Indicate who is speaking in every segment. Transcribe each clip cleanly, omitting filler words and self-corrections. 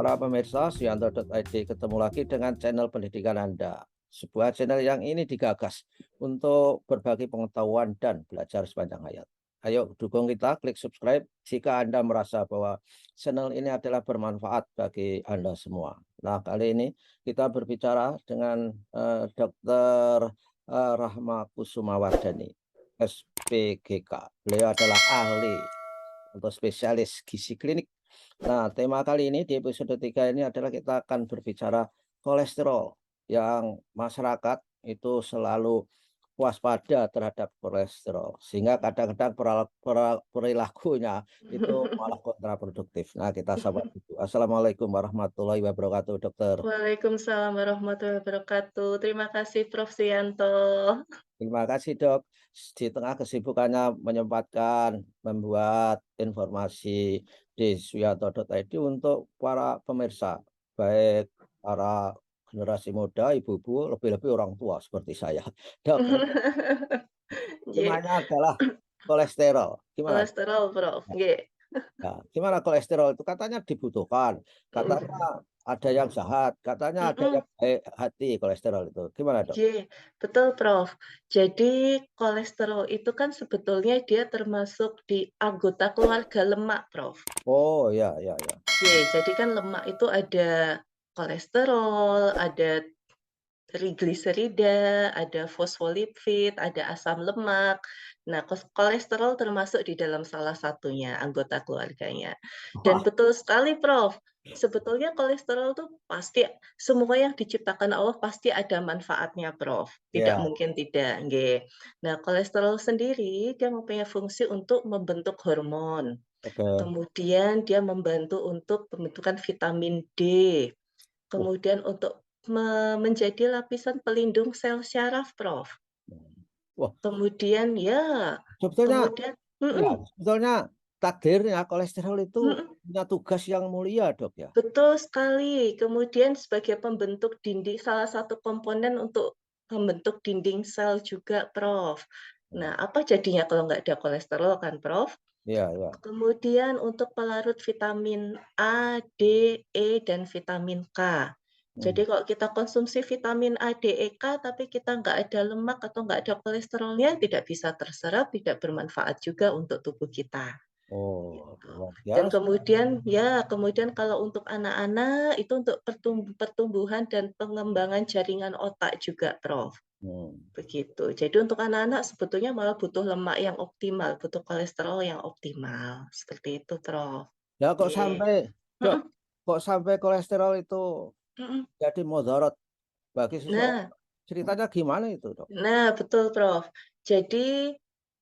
Speaker 1: Para pemirsa Suyanto.id, ketemu lagi dengan channel pendidikan Anda. Sebuah channel yang ini digagas untuk berbagi pengetahuan dan belajar sepanjang hayat. Ayo dukung kita, klik subscribe jika Anda merasa bahwa channel ini adalah bermanfaat bagi Anda semua. Nah, kali ini kita berbicara dengan Dr. Rahma Kusumawardhani, SPGK. Beliau adalah ahli atau spesialis gizi klinik. Nah, tema kali ini di episode 3 ini adalah kita akan berbicara kolesterol yang masyarakat itu selalu waspada terhadap kolesterol sehingga kadang-kadang perilakunya itu malah kontraproduktif. Nah, kita sapa dulu. Assalamualaikum warahmatullahi wabarakatuh, dokter.
Speaker 2: Waalaikumsalam warahmatullahi wabarakatuh. Terima kasih Prof. Suyanto.
Speaker 1: Terima kasih, Dok. Di tengah kesibukannya menyempatkan membuat informasi di suyanto.id untuk para pemirsa, baik para generasi muda, ibu-ibu, lebih-lebih orang tua seperti saya. Dok,
Speaker 2: Nggih,
Speaker 1: temanya adalah kolesterol. Gimana?
Speaker 2: kolesterol Prof. Nggih.
Speaker 1: Nah, gimana kolesterol itu? Katanya dibutuhkan, katanya
Speaker 2: Mhm,
Speaker 1: ada yang jahat, katanya ada
Speaker 2: mhm,
Speaker 1: yang baik hati kolesterol itu. Gimana, Dok?
Speaker 2: nggih, betul Prof. Jadi kolesterol itu kan sebetulnya dia termasuk di anggota keluarga lemak Prof.
Speaker 1: Oh, ya, ya, ya.
Speaker 2: Oke, jadi kan lemak itu ada kolesterol, ada trigliserida, ada fosfolipid, ada asam lemak. Nah, kolesterol termasuk di dalam salah satunya, anggota keluarganya. Dan betul sekali, Prof. Sebetulnya kolesterol tuh pasti semua yang diciptakan Allah pasti ada manfaatnya, Prof. Tidak
Speaker 1: Ya,
Speaker 2: mungkin tidak, nggih. Nah, kolesterol sendiri dia mempunyai fungsi untuk membentuk hormon.
Speaker 1: oke.
Speaker 2: Kemudian dia membantu untuk pembentukan vitamin D.
Speaker 1: Uh,
Speaker 2: Kemudian untuk menjadi lapisan pelindung sel syaraf, Prof.
Speaker 1: Wah,
Speaker 2: Kemudian ya,
Speaker 1: sebetulnya
Speaker 2: kemudian
Speaker 1: ya,
Speaker 2: mhm,
Speaker 1: sebetulnya takdirnya kolesterol itu
Speaker 2: mhm,
Speaker 1: punya tugas yang mulia, Dok, ya?
Speaker 2: betul sekali. Kemudian sebagai pembentuk dinding salah satu komponen untuk membentuk dinding sel juga, Prof. Nah,
Speaker 1: Hmm.
Speaker 2: apa jadinya kalau nggak ada kolesterol kan, Prof?
Speaker 1: Iya, iya.
Speaker 2: Kemudian untuk pelarut vitamin A, D, E, dan vitamin K.
Speaker 1: Hmm.
Speaker 2: Jadi kalau kita konsumsi vitamin A, D, E, K, tapi kita nggak ada lemak atau nggak ada kolesterolnya, tidak bisa terserap, tidak bermanfaat juga untuk tubuh kita.
Speaker 1: Oh,
Speaker 2: Gitu.
Speaker 1: luar
Speaker 2: Dan
Speaker 1: biasa.
Speaker 2: kemudian kalau untuk anak-anak itu untuk pertumbuhan dan pengembangan jaringan otak juga, Prof.
Speaker 1: Hmm.
Speaker 2: Begitu. Jadi untuk anak-anak sebetulnya malah butuh lemak yang optimal, butuh kolesterol yang optimal, seperti itu, Prof.
Speaker 1: Ya kok
Speaker 2: Nggih.
Speaker 1: sampai, Dok,
Speaker 2: Mhm,
Speaker 1: kok sampai kolesterol itu
Speaker 2: mhm.
Speaker 1: jadi mudarat bagi seseorang?
Speaker 2: Nah
Speaker 1: Ceritanya gimana itu, Dok?
Speaker 2: nah, betul, Prof. Jadi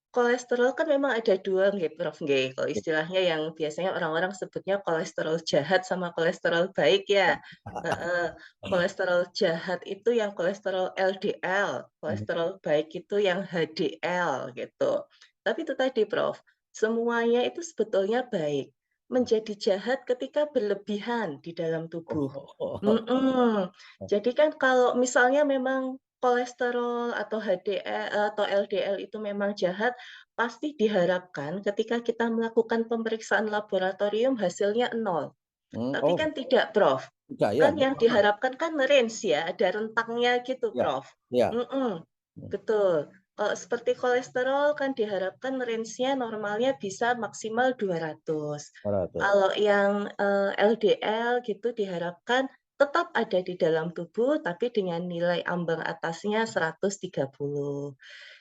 Speaker 2: kolesterol kan memang ada 2 nggih, Prof, nggih. Kalau istilahnya yang biasanya orang-orang sebutnya kolesterol jahat sama kolesterol baik ya. Heeh. Kolesterol jahat itu yang kolesterol LDL, kolesterol baik itu yang HDL gitu. Tapi itu tadi, Prof, semuanya itu sebetulnya baik. Menjadi jahat ketika berlebihan di dalam tubuh. Mhm. Jadi kan kalau misalnya memang kolesterol atau atau LDL itu memang jahat, pasti diharapkan ketika kita melakukan pemeriksaan laboratorium hasilnya nol. Tapi
Speaker 1: Oh,
Speaker 2: kan tidak, Prof.
Speaker 1: tidak ya,
Speaker 2: Kan yang
Speaker 1: bagaimana?
Speaker 2: diharapkan kan range ya, ada rentangnya gitu,
Speaker 1: Ya,
Speaker 2: Prof.
Speaker 1: ya.
Speaker 2: Mhm,
Speaker 1: Hmm.
Speaker 2: betul. Kalau seperti kolesterol kan diharapkan range-nya normalnya bisa maksimal 200.
Speaker 1: Betul.
Speaker 2: Kalau yang, LDL gitu diharapkan tetap ada di dalam tubuh, tapi dengan nilai ambang atasnya 130,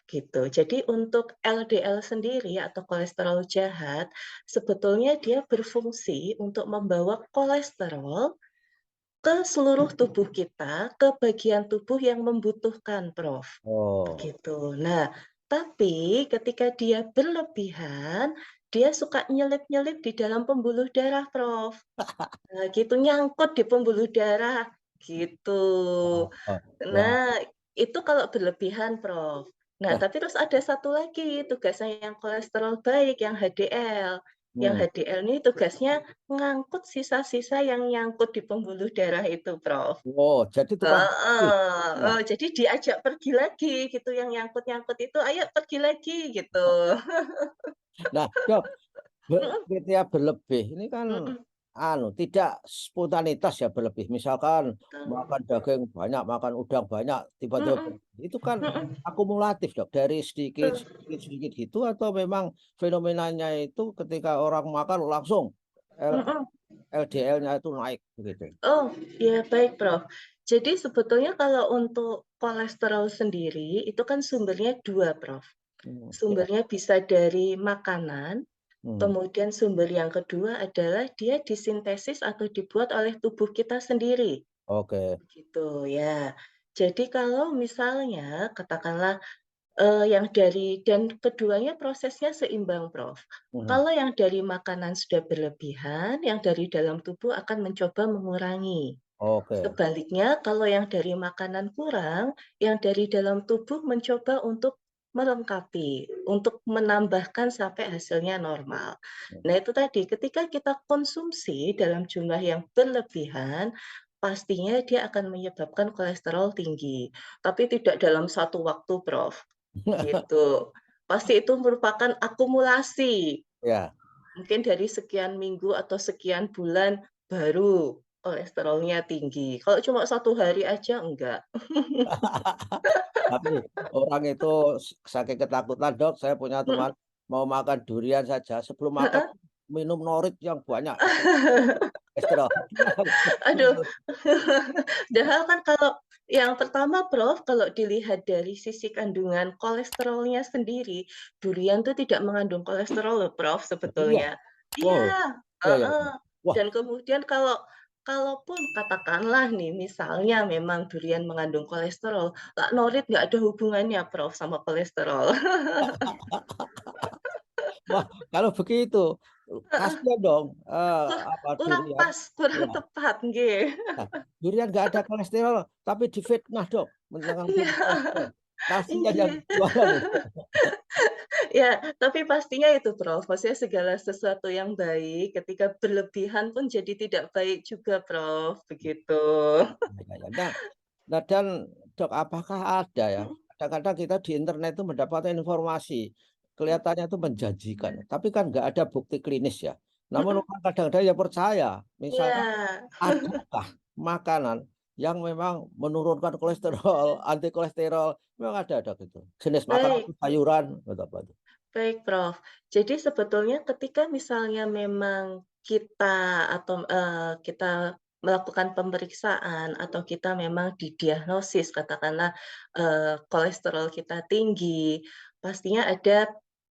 Speaker 2: gitu. Jadi untuk LDL sendiri atau kolesterol jahat, sebetulnya dia berfungsi untuk membawa kolesterol ke seluruh tubuh kita, ke bagian tubuh yang membutuhkan, Prof.
Speaker 1: Oh.
Speaker 2: Begitu. Nah, tapi ketika dia berlebihan, dia suka nyelip-nyelip di dalam pembuluh darah, Prof. Nah, gitu, nyangkut di pembuluh darah, gitu.
Speaker 1: Oh, oh, ya.
Speaker 2: Nah, itu kalau berlebihan, Prof. Nah,
Speaker 1: Nah,
Speaker 2: tapi terus ada satu lagi tugasnya yang kolesterol baik, yang HDL. Yang
Speaker 1: hmm.
Speaker 2: HDL ini tugasnya ngangkut sisa-sisa yang nyangkut di pembuluh darah itu, Prof.
Speaker 1: Oh, jadi tukang ih,
Speaker 2: Heeh,
Speaker 1: ya.
Speaker 2: jadi diajak pergi lagi gitu, yang nyangkut-nyangkut itu, "Ayo pergi lagi," gitu.
Speaker 1: Nah, Dok,
Speaker 2: Mhm,
Speaker 1: ketika berlebih ini kan
Speaker 2: mhm,
Speaker 1: tidak spontanitas ya berlebih. Misalkan
Speaker 2: Betul.
Speaker 1: makan daging banyak, makan udang banyak, tiba-tiba
Speaker 2: Mhm
Speaker 1: itu kan
Speaker 2: mhm,
Speaker 1: akumulatif Dok, dari sedikit,
Speaker 2: betul.
Speaker 1: sedikit, sedikit gitu atau memang fenomenanya itu ketika orang makan langsung
Speaker 2: Mhm.
Speaker 1: LDL-nya itu naik begitu?
Speaker 2: Oh, ya baik, Prof. Jadi sebetulnya kalau untuk kolesterol sendiri itu kan sumbernya 2, Prof.
Speaker 1: Ya,
Speaker 2: Sumbernya bisa dari makanan,
Speaker 1: hmm,
Speaker 2: kemudian sumber yang kedua adalah dia disintesis atau dibuat oleh tubuh kita sendiri,
Speaker 1: oke,
Speaker 2: gitu ya. Jadi kalau misalnya katakanlah, yang dari dan keduanya prosesnya seimbang, Prof.
Speaker 1: mhm,
Speaker 2: Kalau yang dari makanan sudah berlebihan, yang dari dalam tubuh akan mencoba mengurangi.
Speaker 1: oke.
Speaker 2: Sebaliknya, kalau yang dari makanan kurang, yang dari dalam tubuh mencoba untuk melengkapi, untuk menambahkan sampai hasilnya normal. Nah, itu tadi, ketika kita konsumsi dalam jumlah yang berlebihan, pastinya dia akan menyebabkan kolesterol tinggi. Tapi tidak dalam satu waktu, Prof. Gitu. Pasti itu merupakan akumulasi.
Speaker 1: Ya.
Speaker 2: Mungkin dari sekian minggu atau sekian bulan baru kolesterolnya tinggi. Kalau cuma 1 hari aja enggak.
Speaker 1: Tapi orang itu saking ketakutan, Dok, saya punya teman
Speaker 2: Mhm,
Speaker 1: mau makan durian saja sebelum makan
Speaker 2: heeh.
Speaker 1: minum norit yang banyak itu kolesterol.
Speaker 2: Aduh, padahal kan kalau yang pertama, Prof, kalau dilihat dari sisi kandungan kolesterolnya sendiri, durian tuh tidak mengandung kolesterol loh, Prof,
Speaker 1: Iya,
Speaker 2: sebetulnya.
Speaker 1: wow,
Speaker 2: Iya,
Speaker 1: iya iya iya.
Speaker 2: heeh.
Speaker 1: Wah,
Speaker 2: Dan kemudian kalaupun katakanlah nih, misalnya memang durian mengandung kolesterol, Kak Norit nggak ada hubungannya, Prof, sama kolesterol.
Speaker 1: wah, kalau begitu,
Speaker 2: Heeh,
Speaker 1: kasihan dong, apa,
Speaker 2: kurang
Speaker 1: durian
Speaker 2: pas, kurang
Speaker 1: ya,
Speaker 2: tepat, nggih.
Speaker 1: nah, durian nggak ada kolesterol, tapi difitnah, Dok, dengan
Speaker 2: Iya,
Speaker 1: kolesterol. Kasihan yang
Speaker 2: inggih.
Speaker 1: jualan itu.
Speaker 2: Ya, tapi pastinya itu, Prof, maksudnya segala sesuatu yang baik ketika berlebihan pun jadi tidak baik juga, Prof, begitu.
Speaker 1: Ya ya. Nah dan Dok, apakah ada ya,
Speaker 2: Mhm
Speaker 1: kadang-kadang kita di internet itu mendapatkan informasi, kelihatannya itu menjanjikan, tapi kan nggak ada bukti klinis ya. Namun
Speaker 2: mhm.
Speaker 1: orang kadang-kadang ya percaya, misalkan
Speaker 2: Iya,
Speaker 1: adakah makanan yang memang menurunkan kolesterol, anti kolesterol, memang ada Dok itu? Jenis makanan
Speaker 2: baik
Speaker 1: atau sayuran atau apa itu?
Speaker 2: baik, Prof. Jadi sebetulnya ketika misalnya memang kita melakukan pemeriksaan atau kita memang didiagnosis katakanlah, kolesterol kita tinggi, pastinya ada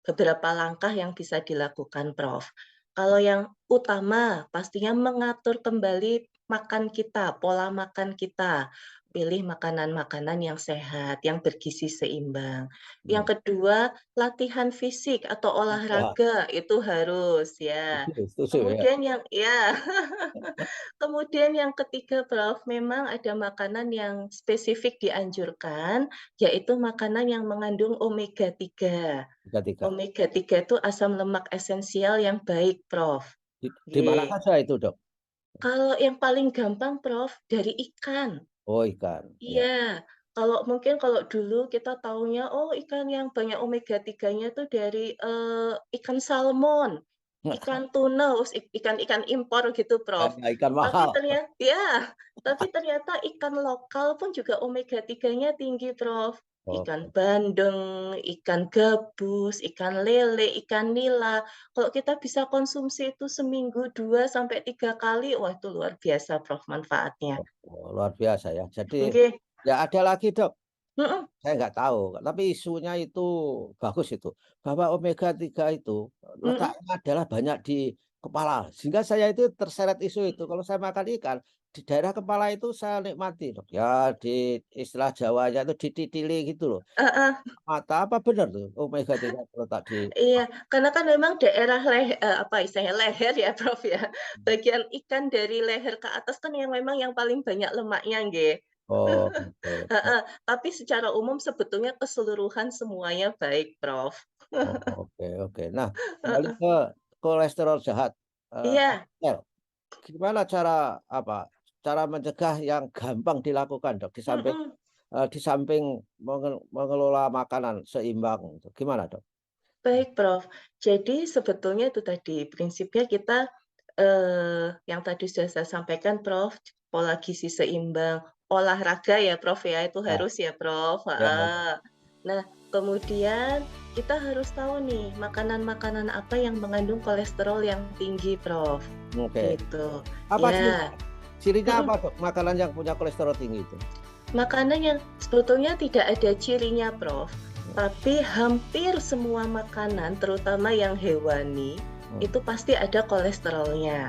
Speaker 2: beberapa langkah yang bisa dilakukan, Prof. Kalau yang utama pastinya mengatur kembali makan kita, pola makan kita. Pilih makanan-makanan yang sehat, yang bergizi seimbang.
Speaker 1: Mhm.
Speaker 2: Yang kedua, latihan fisik atau
Speaker 1: Ya,
Speaker 2: olahraga itu harus ya.
Speaker 1: setuju setuju ya.
Speaker 2: Kemudian yang ya, kemudian yang ketiga, Prof, memang ada makanan yang spesifik dianjurkan, yaitu makanan yang mengandung omega 3.
Speaker 1: Tiga-tiga.
Speaker 2: Omega 3 itu asam lemak esensial yang baik, Prof.
Speaker 1: Di mana
Speaker 2: Nggih.
Speaker 1: saja itu Dok?
Speaker 2: Kalau yang paling gampang, Prof, dari ikan.
Speaker 1: Oh ikan, ya.
Speaker 2: Iya, kalau dulu kita taunya, oh ikan yang banyak omega 3-nya tuh dari, ikan salmon, ikan tuna, us ikan-ikan impor gitu, Prof.
Speaker 1: Karena ikan
Speaker 2: Tapi
Speaker 1: mahal.
Speaker 2: tapi ternyata ikan lokal pun juga omega 3-nya tinggi, Prof. Ikan
Speaker 1: Oke.
Speaker 2: bandeng, ikan gabus, ikan lele, ikan nila. Kalau kita bisa konsumsi itu seminggu 2 sampai 3 kali, wah itu luar biasa, Prof, manfaatnya.
Speaker 1: Oh, luar biasa ya. Jadi,
Speaker 2: Nggih,
Speaker 1: ya ada lagi Dok,
Speaker 2: mhm.
Speaker 1: saya nggak tahu, tapi isunya itu bagus itu, bahwa omega 3 itu
Speaker 2: Mhm,
Speaker 1: letaknya adalah banyak di kepala, sehingga saya itu terseret isu itu. Kalau saya makan ikan, di daerah kepala itu saya nikmati Dok, ya di istilah Jawanya itu dititili gitu loh.
Speaker 2: heeh,
Speaker 1: Mata apa benar tuh omega 3 terletak di
Speaker 2: iya, karena kan memang daerah apa istilahnya, leher ya, Prof, ya. Bagian ikan dari leher ke atas kan yang memang yang paling banyak lemaknya nggih.
Speaker 1: oh, oke.
Speaker 2: Heeh, tapi secara umum sebetulnya keseluruhan semuanya baik, Prof.
Speaker 1: Oh, oke oke. Nah, kembali
Speaker 2: Heeh,
Speaker 1: ke kolesterol jahat,
Speaker 2: iya,
Speaker 1: LDL. Gimana cara apa, cara mencegah yang gampang dilakukan, Dok?
Speaker 2: mhm.
Speaker 1: Di samping mengelola makanan seimbang itu, gimana, Dok?
Speaker 2: Baik, Prof. Jadi sebetulnya itu tadi, prinsipnya kita, yang tadi sudah saya sampaikan Prof, pola gizi seimbang, olahraga ya Prof ya, itu
Speaker 1: Ya,
Speaker 2: harus ya Prof,
Speaker 1: ya,
Speaker 2: heeh. Nah, kemudian kita harus tahu nih, makanan-makanan apa yang mengandung kolesterol yang tinggi Prof,
Speaker 1: oke.
Speaker 2: gitu.
Speaker 1: Apa
Speaker 2: Ya,
Speaker 1: cirinya? Cirinya
Speaker 2: mhm.
Speaker 1: apa, Dok, makanan yang punya kolesterol tinggi itu?
Speaker 2: Makanan yang sebetulnya tidak ada cirinya, Prof.
Speaker 1: Hmm,
Speaker 2: Tapi hampir semua makanan, terutama yang hewani,
Speaker 1: hmm,
Speaker 2: itu pasti ada kolesterolnya.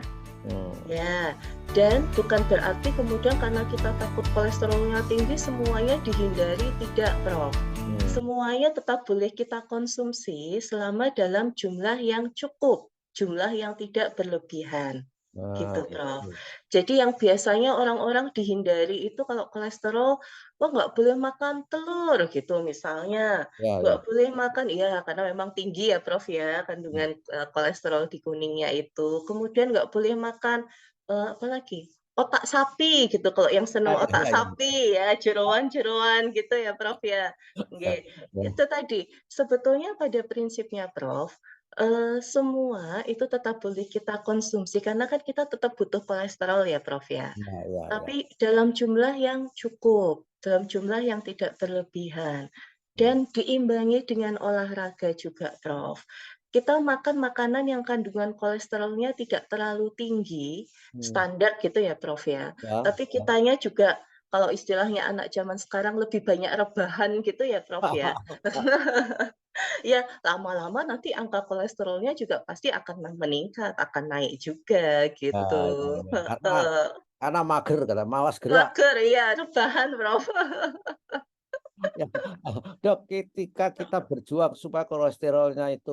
Speaker 1: hmm,
Speaker 2: Ya, dan bukan berarti kemudian karena kita takut kolesterolnya tinggi, semuanya dihindari, tidak, Prof.
Speaker 1: hmm.
Speaker 2: Semuanya tetap boleh kita konsumsi selama dalam jumlah yang cukup, jumlah yang tidak berlebihan.
Speaker 1: Nah,
Speaker 2: Gitu, Prof.
Speaker 1: itu.
Speaker 2: Jadi yang biasanya orang-orang dihindari itu kalau kolesterol, "Wah, nggak boleh makan telur," gitu misalnya,
Speaker 1: Ya,
Speaker 2: "Nggak
Speaker 1: ya.
Speaker 2: boleh makan" iya, karena memang tinggi ya, Prof, ya,
Speaker 1: Hmm.
Speaker 2: kandungan, kolesterol di kuningnya itu. Kemudian nggak boleh makan, apalagi, otak sapi gitu, kalau yang seneng
Speaker 1: Ya,
Speaker 2: otak
Speaker 1: ya, ya,
Speaker 2: sapi ya, jeroan-jeroan gitu ya, Prof, ya.
Speaker 1: ya.
Speaker 2: Nggih,
Speaker 1: Ya.
Speaker 2: itu tadi, sebetulnya pada prinsipnya, Prof, semua itu tetap boleh kita konsumsi karena kan kita tetap butuh kolesterol ya, Prof, ya.
Speaker 1: Ya, ya, ya.
Speaker 2: Tapi dalam jumlah yang cukup, dalam jumlah yang tidak berlebihan,
Speaker 1: Hmm,
Speaker 2: dan diimbangi dengan olahraga juga, Prof. Kita makan makanan yang kandungan kolesterolnya tidak terlalu tinggi,
Speaker 1: hmm.
Speaker 2: standar gitu ya, Prof, ya.
Speaker 1: Ya,
Speaker 2: Tapi kitanya juga kalau istilahnya anak zaman sekarang lebih banyak rebahan gitu ya, Prof, ya.
Speaker 1: ya.
Speaker 2: Ya, lama-lama nanti angka kolesterolnya juga pasti akan meningkat, akan naik juga
Speaker 1: Ya,
Speaker 2: gitu.
Speaker 1: ya, ya.
Speaker 2: Heeh.
Speaker 1: Karena mager, kata, malas gerak.
Speaker 2: Mager, iya, rebahan, Prof.
Speaker 1: Ya, Dok, ketika kita berjuang supaya kolesterolnya itu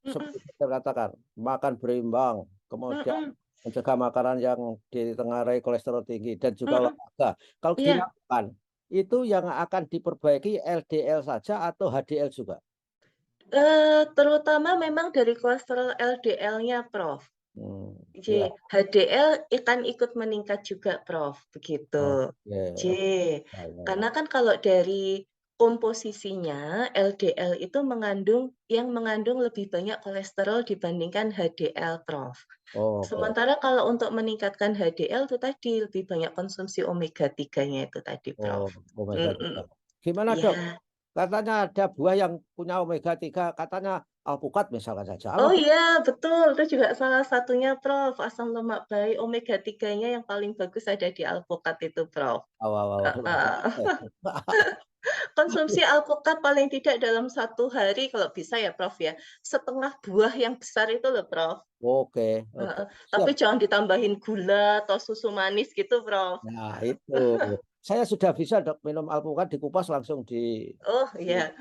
Speaker 2: Mhm,
Speaker 1: seperti kita katakan, makan berimbang, kemudian
Speaker 2: mhm,
Speaker 1: mencegah makanan yang ditengarai kolesterol tinggi dan juga
Speaker 2: mhm,
Speaker 1: olahraga. Kalau
Speaker 2: iya,
Speaker 1: dilakukan, itu yang akan diperbaiki LDL saja atau HDL juga?
Speaker 2: terutama memang dari kolesterol LDL-nya, Prof.
Speaker 1: Hmm,
Speaker 2: J,
Speaker 1: ya,
Speaker 2: HDL akan ikut meningkat juga, Prof, begitu.
Speaker 1: oke,
Speaker 2: J,
Speaker 1: oke. Ya, ya, ya.
Speaker 2: karena kan kalau dari komposisinya, LDL itu mengandung lebih banyak kolesterol dibandingkan HDL, Prof.
Speaker 1: Oke.
Speaker 2: Sementara kalau untuk meningkatkan HDL itu tadi, lebih banyak konsumsi omega 3-nya itu tadi, Prof.
Speaker 1: Oh, omega
Speaker 2: Mhm,
Speaker 1: 3. Gimana, Dok?
Speaker 2: iya.
Speaker 1: Katanya ada buah yang punya omega 3, katanya alpukat misalkan saja. Apa
Speaker 2: Oh
Speaker 1: betul?
Speaker 2: iya, betul, itu juga salah satunya, Prof, asam lemak baik omega 3-nya yang paling bagus ada di alpukat itu, Prof.
Speaker 1: Wow, wow, wow, luar
Speaker 2: Heeh.
Speaker 1: biasa.
Speaker 2: Konsumsi alpukat paling tidak dalam 1 hari kalau bisa ya, Prof, ya, setengah buah yang besar itu loh, Prof.
Speaker 1: Oke, oke,
Speaker 2: Heeh, tapi
Speaker 1: siap.
Speaker 2: jangan ditambahin gula atau susu manis gitu, Prof.
Speaker 1: Nah, itu. Saya sudah bisa, Dok, minum alpukat dikupas langsung
Speaker 2: Oh,
Speaker 1: di
Speaker 2: iya.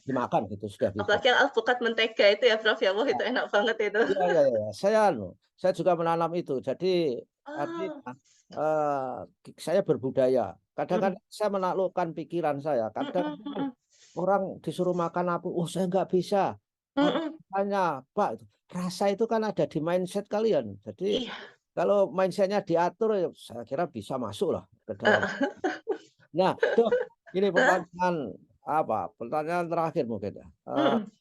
Speaker 1: dimakan gitu, sudah bisa.
Speaker 2: Apalagi yang alpukat mentega itu ya, Prof, ya, wah itu enak banget itu.
Speaker 1: Iya, iya, iya. Saya juga menanam itu. Jadi
Speaker 2: Oh,
Speaker 1: artinya, saya berbudaya.
Speaker 2: mhm,
Speaker 1: Kadang-kadang saya menaklukkan pikiran saya. Kadang
Speaker 2: mhm, mhm,
Speaker 1: orang disuruh makan apa, "Oh, saya nggak bisa." Apa
Speaker 2: mhm,
Speaker 1: rasanya, Pak? Rasa itu kan ada di mindset kalian. Jadi
Speaker 2: iya,
Speaker 1: kalau mindset-nya diatur, ya saya kira bisa masuk lah ke dalam.
Speaker 2: heeh,
Speaker 1: Nah, Dok, ini
Speaker 2: heeh,
Speaker 1: pertanyaan terakhir mungkin ya.
Speaker 2: mhm.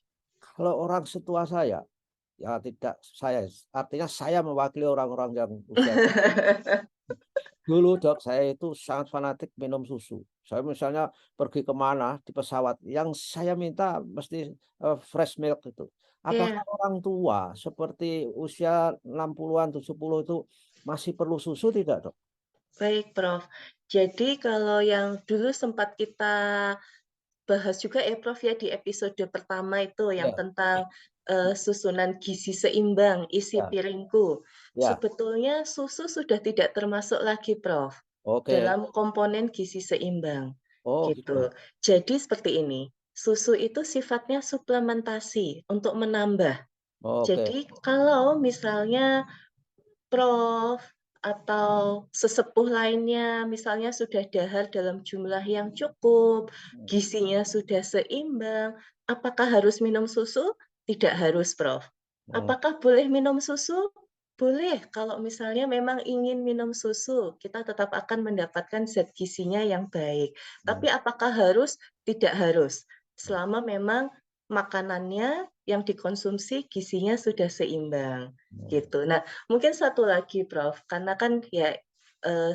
Speaker 1: Kalau orang setua saya, ya tidak saya, artinya saya mewakili orang-orang yang usia. Dulu, Dok, saya itu sangat fanatik minum susu. Saya misalnya pergi ke mana di pesawat, yang saya minta mesti, fresh milk itu. Apakah
Speaker 2: Iya,
Speaker 1: orang tua seperti usia 60-an, 70 itu masih perlu susu tidak, Dok?
Speaker 2: baik, Prof. Jadi kalau yang dulu sempat kita bahas juga ya, Prof, ya, di episode pertama itu yang
Speaker 1: Iya,
Speaker 2: tentang, susunan gizi seimbang, isi
Speaker 1: iya,
Speaker 2: piringku.
Speaker 1: iya.
Speaker 2: Sebetulnya susu sudah tidak termasuk lagi, Prof,
Speaker 1: Oke.
Speaker 2: dalam komponen gizi seimbang,
Speaker 1: Oh, gitu.
Speaker 2: gitu. Jadi seperti ini, susu itu sifatnya suplementasi untuk menambah.
Speaker 1: Oke.
Speaker 2: Jadi kalau misalnya Prof, atau sesepuh lainnya misalnya sudah dahar dalam jumlah yang cukup,
Speaker 1: Hmm,
Speaker 2: gizinya sudah seimbang, apakah harus minum susu? Tidak harus, Prof.
Speaker 1: hmm,
Speaker 2: Apakah boleh minum susu? Boleh, kalau misalnya memang ingin minum susu, kita tetap akan mendapatkan zat gizinya yang baik.
Speaker 1: hmm,
Speaker 2: Tapi apakah harus? Tidak harus.
Speaker 1: hmm.
Speaker 2: Selama memang makanannya yang dikonsumsi gizinya sudah seimbang,
Speaker 1: Hmm.
Speaker 2: gitu. Nah, mungkin satu lagi Prof, karena kan ya,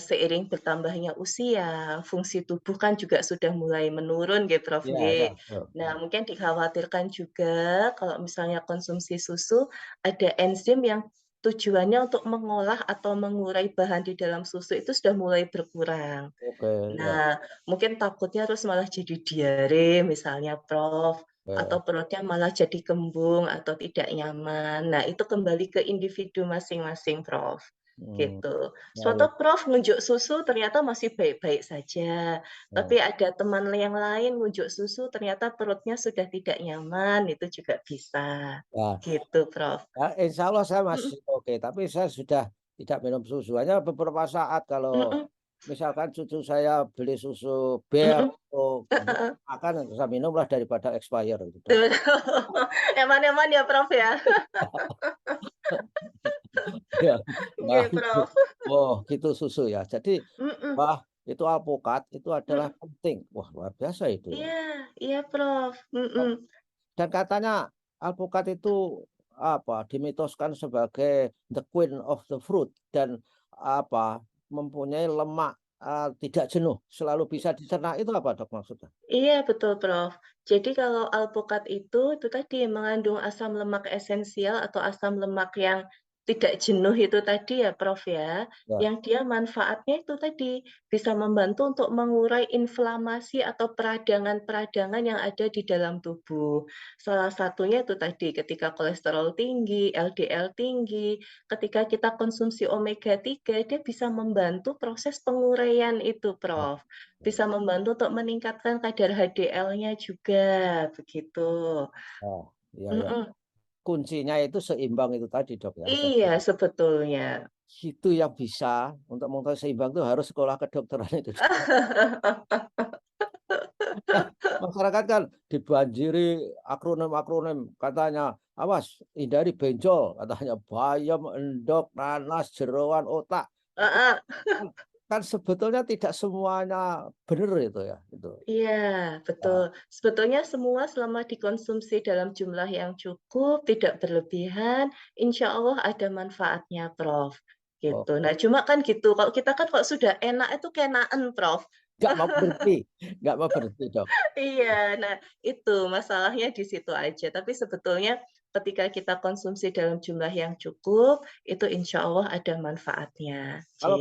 Speaker 2: seiring bertambahnya usia, fungsi tubuh kan juga sudah mulai menurun nggih Prof,
Speaker 1: Iya, iya,
Speaker 2: nggih.
Speaker 1: betul.
Speaker 2: Nah, mungkin dikhawatirkan juga kalau misalnya konsumsi susu, ada enzim yang tujuannya untuk mengolah atau mengurai bahan di dalam susu itu sudah mulai berkurang.
Speaker 1: Oke, ya,
Speaker 2: Nah, mungkin takutnya terus malah jadi diare misalnya Prof, atau
Speaker 1: oke.
Speaker 2: perutnya malah jadi kembung atau tidak nyaman. Nah, itu kembali ke individu masing-masing Prof,
Speaker 1: Hmm,
Speaker 2: gitu.
Speaker 1: ya, ya.
Speaker 2: Suatu Prof ngunjuk susu ternyata masih baik-baik saja,
Speaker 1: Hmm.
Speaker 2: tapi ada teman yang lain ngunjuk susu ternyata perutnya sudah tidak nyaman, itu juga bisa,
Speaker 1: Ya,
Speaker 2: gitu Prof.
Speaker 1: ya, insya Allah saya
Speaker 2: Mhm
Speaker 1: masih oke, tapi saya sudah tidak minum susu. Hanya beberapa saat kalau
Speaker 2: mhm
Speaker 1: misalkan cucu saya beli susu bel
Speaker 2: mhm,
Speaker 1: atau
Speaker 2: heeh.
Speaker 1: makan, saya minumlah daripada expire gitu, Dok.
Speaker 2: Eman-eman ya Prof ya?
Speaker 1: Ya, nah
Speaker 2: Nggih
Speaker 1: itu.
Speaker 2: Prof.
Speaker 1: Oh, gitu susu ya. Jadi,
Speaker 2: Mhm,
Speaker 1: wah, itu alpukat itu adalah
Speaker 2: mhm.
Speaker 1: penting. Wah, luar biasa itu ya.
Speaker 2: Iya iya, Prof, mhm.
Speaker 1: Dan katanya alpukat itu apa, dimitoskan sebagai the queen of the fruit dan apa, mempunyai lemak, tidak jenuh, selalu bisa dicerna. Itu apa, Dok, maksudnya?
Speaker 2: Iya, betul, Prof. Jadi kalau alpukat itu tadi mengandung asam lemak esensial atau asam lemak yang tidak jenuh itu tadi ya, Prof, ya.
Speaker 1: Ya.
Speaker 2: Yang dia manfaatnya itu tadi, bisa membantu untuk mengurai inflamasi atau peradangan-peradangan yang ada di dalam tubuh. Salah satunya itu tadi, ketika kolesterol tinggi, LDL tinggi, ketika kita konsumsi omega 3 dia bisa membantu proses penguraian itu,
Speaker 1: Oh,
Speaker 2: Prof.
Speaker 1: oke.
Speaker 2: Bisa membantu untuk meningkatkan kadar HDL-nya juga, begitu.
Speaker 1: Oh, iya, iya.
Speaker 2: Mhm,
Speaker 1: Kuncinya itu seimbang itu tadi, Dok, ya. Jadi
Speaker 2: iya sebetulnya.
Speaker 1: itu yang bisa untuk mengetahui seimbang itu harus sekolah kedokteran itu, Dok. Nah, masyarakat kan dibanjiri akronim-akronim, katanya, "Awas, hindari benjol," katanya, "bayam, endok, nanas, jeroan, otak." Itu
Speaker 2: Heeh,
Speaker 1: kan kan sebetulnya tidak semuanya benar itu ya, itu.
Speaker 2: iya betul.
Speaker 1: Ya,
Speaker 2: Sebetulnya semua selama dikonsumsi dalam jumlah yang cukup, tidak berlebihan, insya Allah ada manfaatnya, Prof. Gitu.
Speaker 1: oke.
Speaker 2: Nah, cuma kan gitu, kalau kita kan kok sudah enak itu kenaan, Prof.
Speaker 1: Nggak mau berhenti, nggak mau berhenti, Dok.
Speaker 2: Iya, nah itu masalahnya di situ aja. Tapi sebetulnya ketika kita konsumsi dalam jumlah yang cukup, itu insya Allah ada manfaatnya.
Speaker 1: Kalau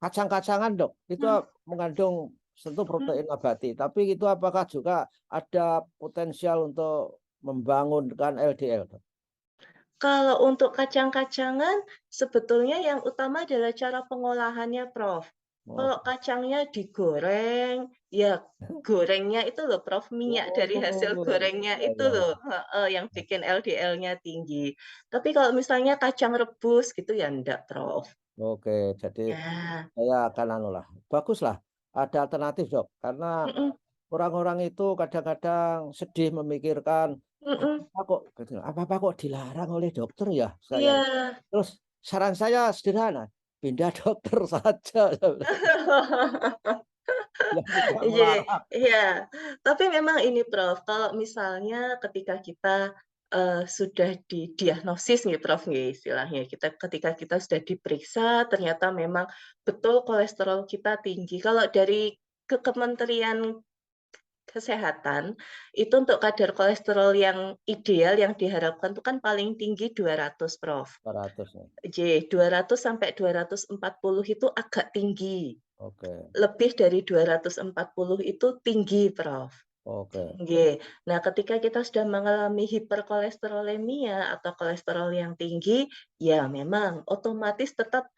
Speaker 1: kacang-kacangan, Dok, itu
Speaker 2: Hmm,
Speaker 1: mengandung tentu
Speaker 2: mhm.
Speaker 1: protein nabati, tapi itu apakah juga ada potensial untuk membangunkan LDL, Dok?
Speaker 2: Kalau untuk kacang-kacangan, sebetulnya yang utama adalah cara pengolahannya, Prof. Kalau
Speaker 1: Oke.
Speaker 2: kacangnya digoreng, ya gorengnya itu loh, Prof, minyak dari hasil
Speaker 1: Oh,
Speaker 2: gorengnya
Speaker 1: ya,
Speaker 2: itu
Speaker 1: ya,
Speaker 2: loh,
Speaker 1: ya.
Speaker 2: heeh, yang bikin LDL-nya tinggi. Tapi kalau misalnya kacang rebus gitu ya enggak, Prof.
Speaker 1: Oke, jadi
Speaker 2: Ya,
Speaker 1: saya akan anulah, baguslah ada alternatif, Dok, karena
Speaker 2: mhm
Speaker 1: orang-orang itu kadang-kadang sedih memikirkan,
Speaker 2: mhm,
Speaker 1: "Apa kok," gitu, "apa-apa kok dilarang oleh dokter ya?" Saya.
Speaker 2: iya.
Speaker 1: Terus saran saya sederhana, pindah dokter saja, saya bilang, yang tidak
Speaker 2: Iya
Speaker 1: melarang.
Speaker 2: iya. Tapi memang ini Prof, kalau misalnya ketika kita, sudah didiagnosis nih Prof nggih istilahnya, ketika kita sudah diperiksa ternyata memang betul kolesterol kita tinggi. Kalau dari Kementerian Kesehatan, itu untuk kadar kolesterol yang ideal yang diharapkan itu kan paling tinggi 200 Prof.
Speaker 1: 200 nih.
Speaker 2: 200 sampai 240 itu agak tinggi.
Speaker 1: Oke,
Speaker 2: Lebih dari 240 itu tinggi, Prof.
Speaker 1: oke.
Speaker 2: Nggih. Nah, ketika kita sudah mengalami hiperkolesterolemia atau kolesterol yang tinggi, ya memang otomatis tetap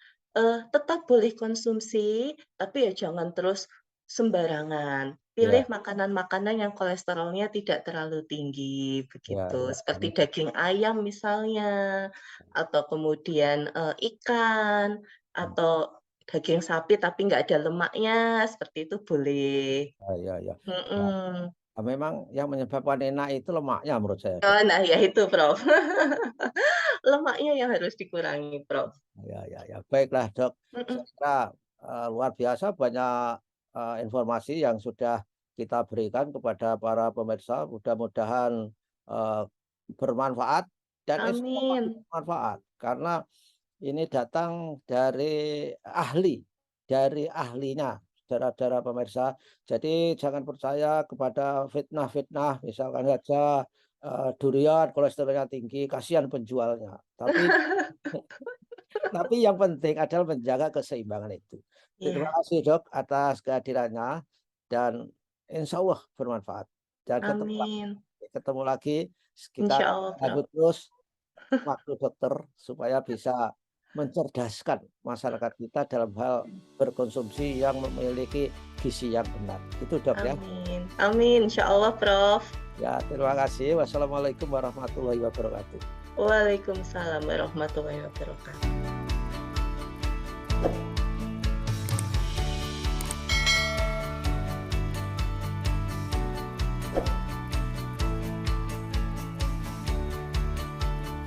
Speaker 2: boleh konsumsi, tapi ya jangan terus sembarangan. Pilih
Speaker 1: Ya,
Speaker 2: makanan-makanan yang kolesterolnya tidak terlalu tinggi,
Speaker 1: ya,
Speaker 2: begitu.
Speaker 1: ya,
Speaker 2: Seperti
Speaker 1: benar.
Speaker 2: daging ayam misalnya, atau kemudian, ikan, atau daging sapi tapi nggak ada lemaknya, seperti itu boleh.
Speaker 1: Ya, ya, ya. Nah,
Speaker 2: Mhm.
Speaker 1: memang yang menyebabkan enak itu lemaknya menurut saya, Dok.
Speaker 2: Oh, nah ya itu, Prof. Lemaknya yang harus dikurangi, Prof.
Speaker 1: Ya, ya, ya. Baiklah, Dok. Saya
Speaker 2: Mhm
Speaker 1: kira, luar biasa banyak, informasi yang sudah kita berikan kepada para pemirsa. Mudah-mudahan eee, bermanfaat dan insya Allah pasti
Speaker 2: Amin.
Speaker 1: bermanfaat. Karena ini datang dari ahlinya, saudara-saudara pemirsa. Jadi jangan percaya kepada fitnah-fitnah, misalkan saja, durian kolesterolnya tinggi, kasihan penjualnya. Tapi yang penting adalah menjaga keseimbangan itu. Terima
Speaker 2: Iya,
Speaker 1: kasih Dok atas kehadirannya dan insya Allah bermanfaat. Dan
Speaker 2: amin.
Speaker 1: ketemu lagi, kita
Speaker 2: Insya Allah,
Speaker 1: jaga
Speaker 2: Prof.
Speaker 1: terus waktu dokter supaya bisa mencerdaskan masyarakat kita dalam hal berkonsumsi yang memiliki gizi yang benar. Itu Dok ya.
Speaker 2: Amin. Amin, insya Allah, Prof.
Speaker 1: Ya, terima kasih. Wassalamualaikum warahmatullahi wabarakatuh.
Speaker 2: Waalaikumsalam warahmatullahi wabarakatuh.